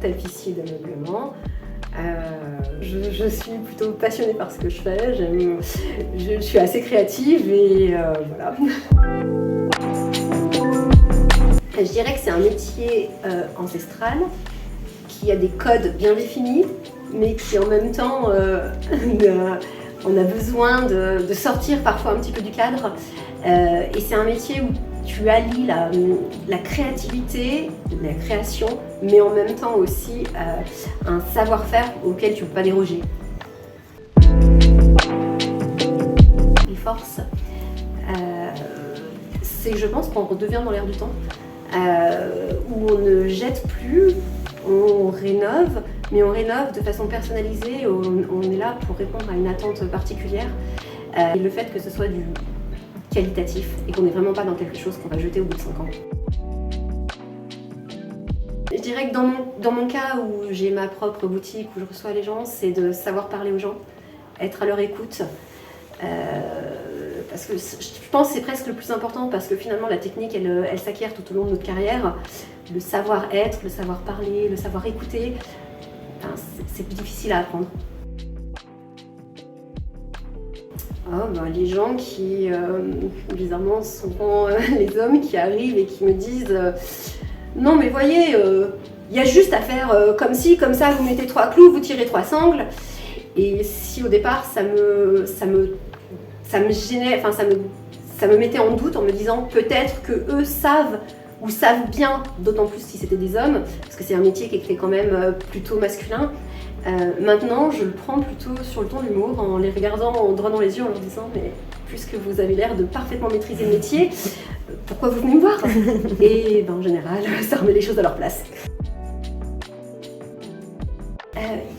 tapissier d'ameublement. Je suis plutôt passionnée par ce que je fais, je suis assez créative et voilà. Je dirais que c'est un métier ancestral qui a des codes bien définis, mais qui en même temps, on a besoin de sortir parfois un petit peu du cadre. Et c'est un métier où tu allies la créativité, la création, mais en même temps aussi un savoir-faire auquel tu ne peux pas déroger. Les forces, c'est, je pense, qu'on redevient dans l'air du temps, où on ne jette plus, on rénove, mais on rénove de façon personnalisée, on est là pour répondre à une attente particulière. Et le fait que ce soit du qualitatif et qu'on n'est vraiment pas dans quelque chose qu'on va jeter au bout de 5 ans. Je dirais que dans mon cas où j'ai ma propre boutique, où je reçois les gens, c'est de savoir parler aux gens, être à leur écoute. Parce que je pense que c'est presque le plus important, parce que finalement la technique elle s'acquiert tout au long de notre carrière. Le savoir-être, le savoir parler, le savoir écouter, c'est plus difficile à apprendre. Les gens qui, bizarrement, sont les hommes qui arrivent et qui me disent non mais voyez, y a juste à faire comme ci, comme ça, vous mettez 3 clous, vous tirez 3 sangles. Et si au départ ça me gênait, enfin ça me mettait en doute en me disant peut-être que eux savent ou savent bien, d'autant plus si c'était des hommes, parce que c'est un métier qui est quand même plutôt masculin. Maintenant, je le prends plutôt sur le ton de l'humour, en les regardant droit dans les yeux, en leur disant mais puisque vous avez l'air de parfaitement maîtriser le métier, pourquoi vous venez me voir? Et en général, ça remet les choses à leur place.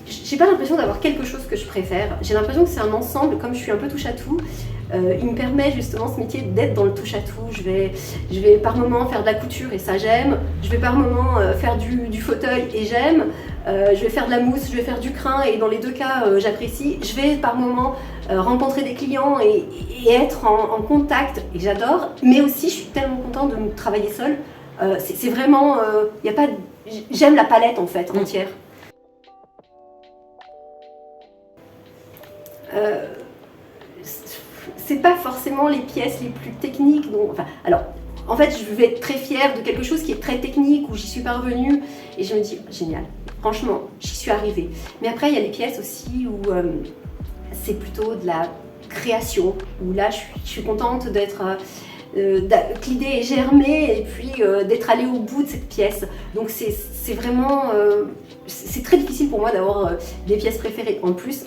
J'ai pas l'impression d'avoir quelque chose que je préfère. J'ai l'impression que c'est un ensemble, comme je suis un peu touche à tout. Il me permet justement ce métier d'être dans le touche à tout. Je vais par moments faire de la couture et ça j'aime. Je vais par moments faire du fauteuil et j'aime. Je vais faire de la mousse, je vais faire du crin et dans les deux cas j'apprécie. Je vais par moments rencontrer des clients et être en contact et j'adore. Mais aussi je suis tellement contente de travailler seule. C'est vraiment, y a pas, j'aime la palette en fait entière. C'est pas forcément les pièces les plus techniques. Alors, en fait, je vais être très fière de quelque chose qui est très technique, où j'y suis parvenue, et je me dis, génial, franchement, j'y suis arrivée. Mais après, il y a les pièces aussi où c'est plutôt de la création, où là, je suis contente d'être... que l'idée ait germé et puis d'être allée au bout de cette pièce. Donc c'est vraiment... c'est très difficile pour moi d'avoir des pièces préférées. En plus,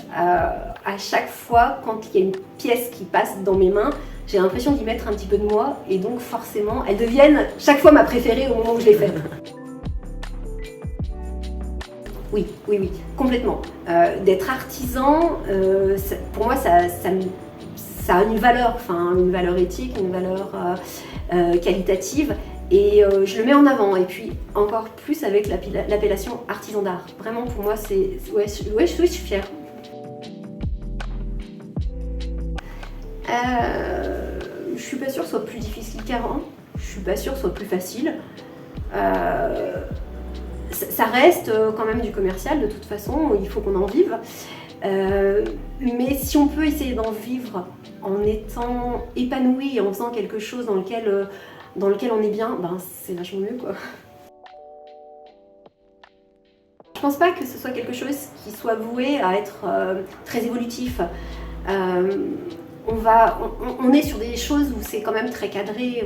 à chaque fois, quand il y a une pièce qui passe dans mes mains, j'ai l'impression d'y mettre un petit peu de moi et donc forcément, elles deviennent chaque fois ma préférée au moment où je les fais. Oui, complètement. D'être artisan, pour moi, ça a une valeur éthique, une valeur qualitative et je le mets en avant. Et puis encore plus avec l'appellation artisan d'art. Vraiment pour moi, je suis fière. Je suis pas sûre que ce soit plus difficile qu'avant. Je suis pas sûre que ce soit plus facile. Ça reste quand même du commercial de toute façon. Il faut qu'on en vive. Mais si on peut essayer d'en vivre en étant épanoui et en faisant quelque chose dans lequel on est bien, c'est vachement mieux quoi. Je pense pas que ce soit quelque chose qui soit voué à être très évolutif. On est sur des choses où c'est quand même très cadré,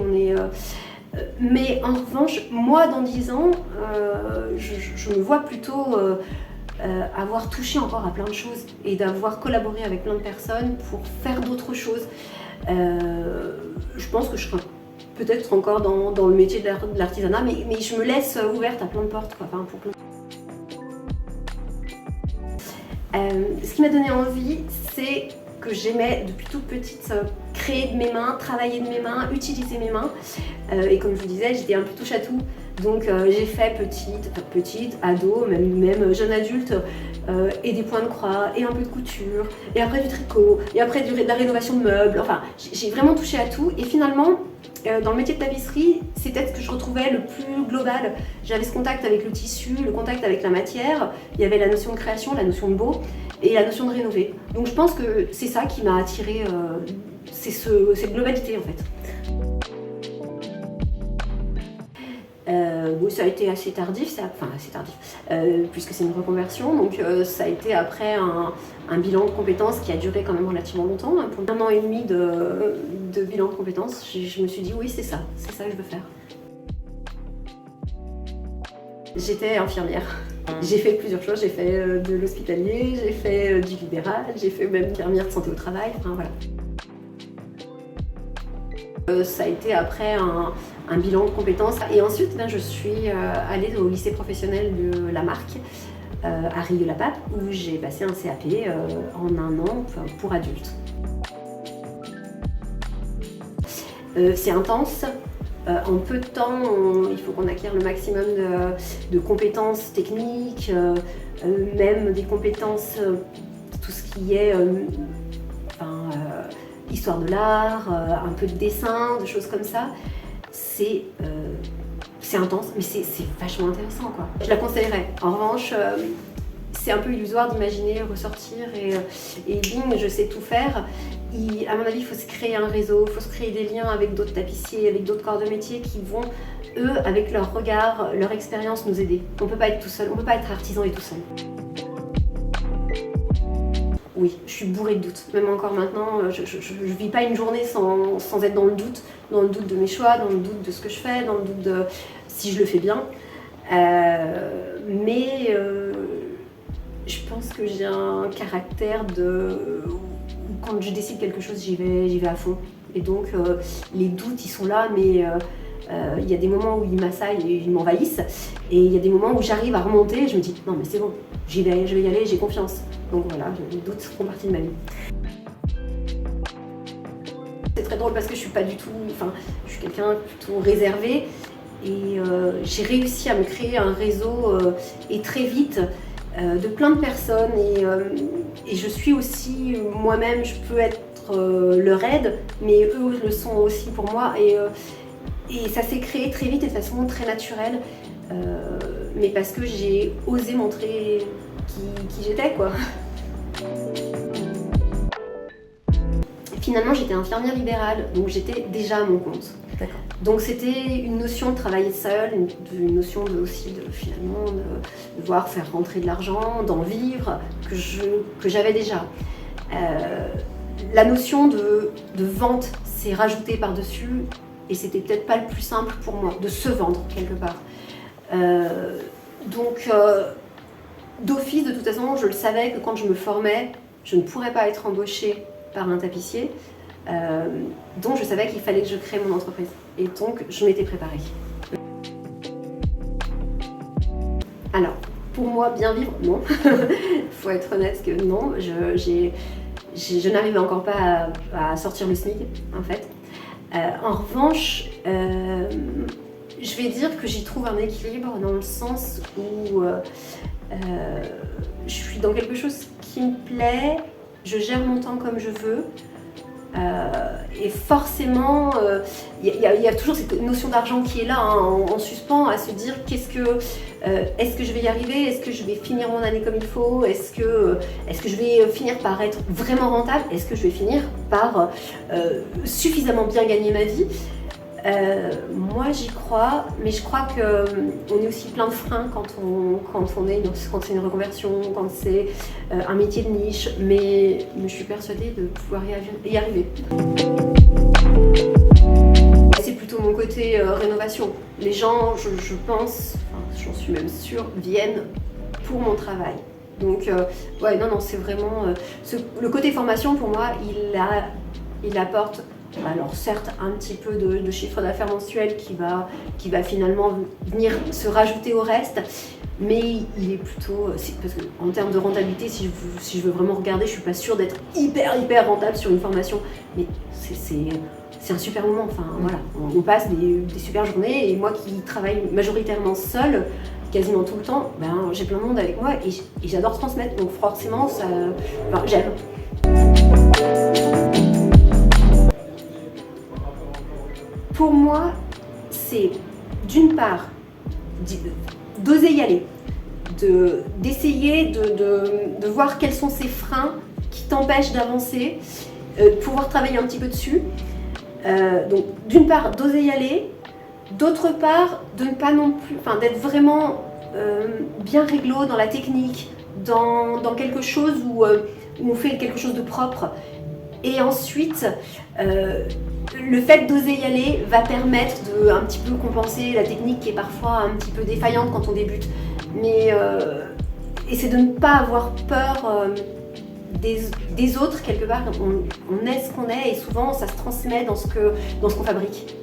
mais en revanche, moi dans 10 ans, je me vois plutôt avoir touché encore à plein de choses et d'avoir collaboré avec plein de personnes pour faire d'autres choses. Je pense que je serai peut-être encore dans le métier de l'artisanat, mais je me laisse ouverte à plein de portes, quoi. Enfin, pour plein... Ce qui m'a donné envie, c'est que j'aimais depuis toute petite créer de mes mains, travailler de mes mains, utiliser mes mains. Et comme je vous disais, j'étais un peu touche à tout. Donc j'ai fait petite, ado, même jeune adulte, et des points de croix, et un peu de couture, et après du tricot, et après de la rénovation de meubles. Enfin, j'ai vraiment touché à tout. Et finalement, dans le métier de tapisserie, c'est peut-être ce que je retrouvais le plus global. J'avais ce contact avec le tissu, le contact avec la matière. Il y avait la notion de création, la notion de beau, et la notion de rénover. Donc je pense que c'est ça qui m'a attirée, c'est cette globalité en fait. Oui, ça a été assez tardif, puisque c'est une reconversion. Donc ça a été après un bilan de compétences qui a duré quand même relativement longtemps. Pour 1 an et demi de bilan de compétences, je me suis dit oui, c'est ça que je veux faire. J'étais infirmière. J'ai fait plusieurs choses, j'ai fait de l'hospitalier, j'ai fait du libéral, j'ai fait même infirmière de santé au travail, enfin voilà. Ça a été après un bilan de compétences. Et ensuite, je suis allée au lycée professionnel de la marque, à Rieux-la-Pape, où j'ai passé un CAP en 1 an pour adultes. C'est intense. En peu de temps, il faut qu'on acquiert le maximum de compétences techniques, même des compétences, tout ce qui est histoire de l'art, un peu de dessin, de choses comme ça. C'est intense, mais c'est vachement intéressant, quoi. Je la conseillerais. En revanche, c'est un peu illusoire d'imaginer ressortir et bing, je sais tout faire. À mon avis, il faut se créer un réseau, il faut se créer des liens avec d'autres tapissiers, avec d'autres corps de métier qui vont, eux, avec leur regard, leur expérience, nous aider. On ne peut pas être tout seul, on ne peut pas être artisan et tout seul. Oui, je suis bourrée de doutes. Même encore maintenant, je ne vis pas une journée sans être dans le doute de mes choix, dans le doute de ce que je fais, dans le doute de si je le fais bien. Mais je pense que j'ai un caractère quand je décide quelque chose, j'y vais à fond. Et donc, les doutes, ils sont là, mais il y a des moments où ils m'assaillent et ils m'envahissent. Et il y a des moments où j'arrive à remonter et je me dis, non mais c'est bon, je vais y aller, j'ai confiance. Donc voilà, les doutes font partie de ma vie. C'est très drôle parce que je suis pas du tout, je suis quelqu'un plutôt réservé. Et j'ai réussi à me créer un réseau et très vite de plein de personnes. Et je suis aussi moi-même, je peux être leur aide, mais eux le sont aussi pour moi. Et ça s'est créé très vite et de façon très naturelle, mais parce que j'ai osé montrer qui j'étais, quoi. Finalement, j'étais infirmière libérale, donc j'étais déjà à mon compte. D'accord. Donc c'était une notion de travailler seule, une notion aussi de devoir faire rentrer de l'argent, d'en vivre, que j'avais déjà. La notion de vente s'est rajoutée par-dessus, et c'était peut-être pas le plus simple pour moi, de se vendre quelque part. D'office, de toute façon, je le savais que quand je me formais, je ne pourrais pas être embauchée par un tapissier. Donc je savais qu'il fallait que je crée mon entreprise. Et donc je m'étais préparée. Alors, pour moi, bien vivre, non. Faut être honnête que non. Je n'arrivais encore pas à sortir le SMIC, en fait. En revanche, je vais dire que j'y trouve un équilibre dans le sens où je suis dans quelque chose qui me plaît, je gère mon temps comme je veux. Et forcément, il y a toujours cette notion d'argent qui est là, en suspens, à se dire est-ce que je vais y arriver, est-ce que je vais finir mon année comme il faut, est-ce que je vais finir par être vraiment rentable, est-ce que je vais finir par suffisamment bien gagner ma vie. Moi j'y crois, mais je crois qu'on est aussi plein de freins quand c'est une reconversion, quand c'est un métier de niche, mais je suis persuadée de pouvoir y arriver. C'est plutôt mon côté rénovation. Les gens, je pense, j'en suis même sûre, viennent pour mon travail. Donc non, c'est vraiment le côté formation pour moi, il apporte. Alors certes un petit peu de chiffre d'affaires mensuel qui va finalement venir se rajouter au reste, mais il est plutôt... Parce qu'en termes de rentabilité, si je veux vraiment regarder, je suis pas sûre d'être hyper rentable sur une formation. Mais c'est un super moment, enfin voilà. On passe des super journées, et moi qui travaille majoritairement seule, quasiment tout le temps, ben, j'ai plein de monde avec moi et j'adore transmettre, donc forcément, j'aime. Pour moi, c'est d'une part d'oser y aller, d'essayer de voir quels sont ces freins qui t'empêchent d'avancer, pouvoir travailler un petit peu dessus. Donc d'une part d'oser y aller, d'autre part de ne pas non plus, d'être vraiment bien réglo dans la technique, dans quelque chose où on fait quelque chose de propre. Et ensuite, le fait d'oser y aller va permettre de un petit peu compenser la technique qui est parfois un petit peu défaillante quand on débute. Mais et c'est de ne pas avoir peur des autres quelque part. On est ce qu'on est et souvent ça se transmet dans ce qu'on fabrique.